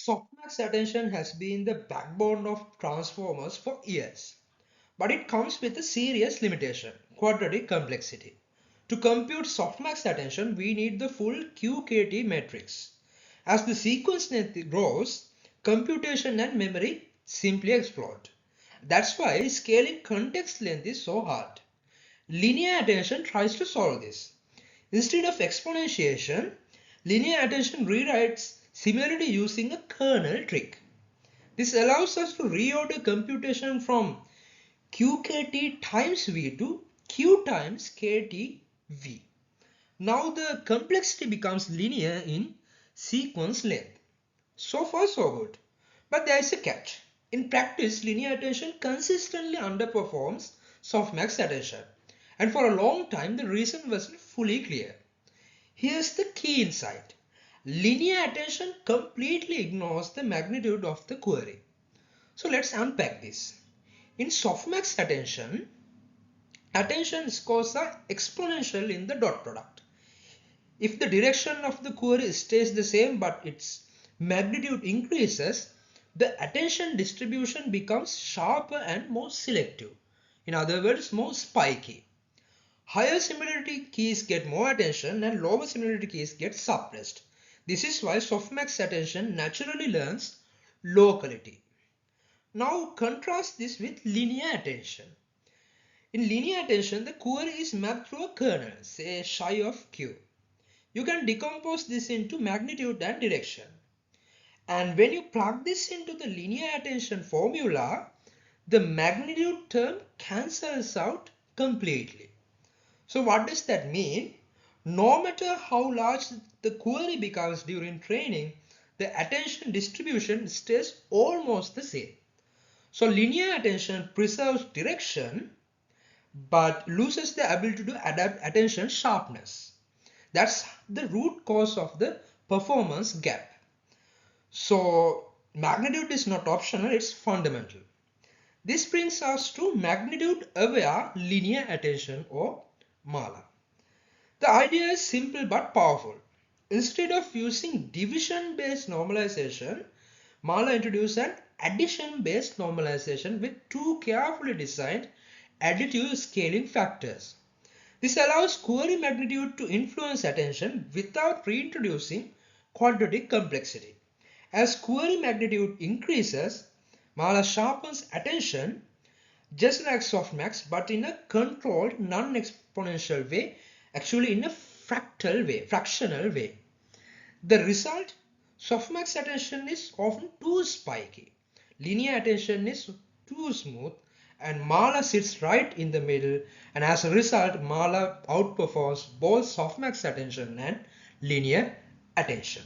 Softmax attention has been the backbone of transformers for years, but it comes with a serious limitation: quadratic complexity. To compute softmax attention, we need the full QKT matrix. As the sequence length grows, computation and memory simply explode. That's why scaling context length is so hard. Linear attention tries to solve this. Instead of exponentiation, linear attention rewrites similarity using a kernel trick. This allows us to reorder computation from QKT times V to Q times KT V. Now the complexity becomes linear in sequence length. So far so good. But there is a catch. In practice, linear attention consistently underperforms softmax attention. And for a long time the reason wasn't fully clear. Here's the key insight. Linear attention completely ignores the magnitude of the query. So let's unpack this. In softmax attention, attention scores are exponential in the dot product. If the direction of the query stays the same but its magnitude increases, the attention distribution becomes sharper and more selective. In other words, more spiky. Higher similarity keys get more attention and lower similarity keys get suppressed. This is why softmax attention naturally learns locality. Now contrast this with linear attention. In linear attention, the query is mapped through a kernel, say psi of q. You can decompose this into magnitude and direction. And when you plug this into the linear attention formula, the magnitude term cancels out completely. So what does that mean? No matter how large the query becomes during training, the attention distribution stays almost the same. So linear attention preserves direction but loses the ability to adapt attention sharpness. That's the root cause of the performance gap. So magnitude is not optional, it's fundamental. This brings us to magnitude aware linear attention, or MALA. The idea is simple but powerful. Instead of using division based normalization, MALA introduced an addition based normalization with two carefully designed additive scaling factors. This allows query magnitude to influence attention without reintroducing quadratic complexity. As query magnitude increases, MALA sharpens attention just like softmax, but in a controlled non-exponential way, actually in a fractional way. The result, softmax attention is often too spiky, linear attention is too smooth, and MALA sits right in the middle, and as a result MALA outperforms both softmax attention and linear attention.